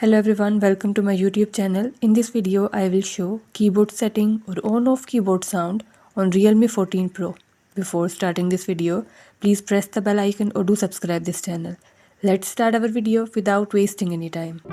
Hello everyone, welcome to my YouTube channel. In this video, I will show keyboard setting or on-off keyboard sound on Realme 14 Pro. Before starting this video, please press the bell icon or do subscribe this channel. Let's start our video without wasting any time.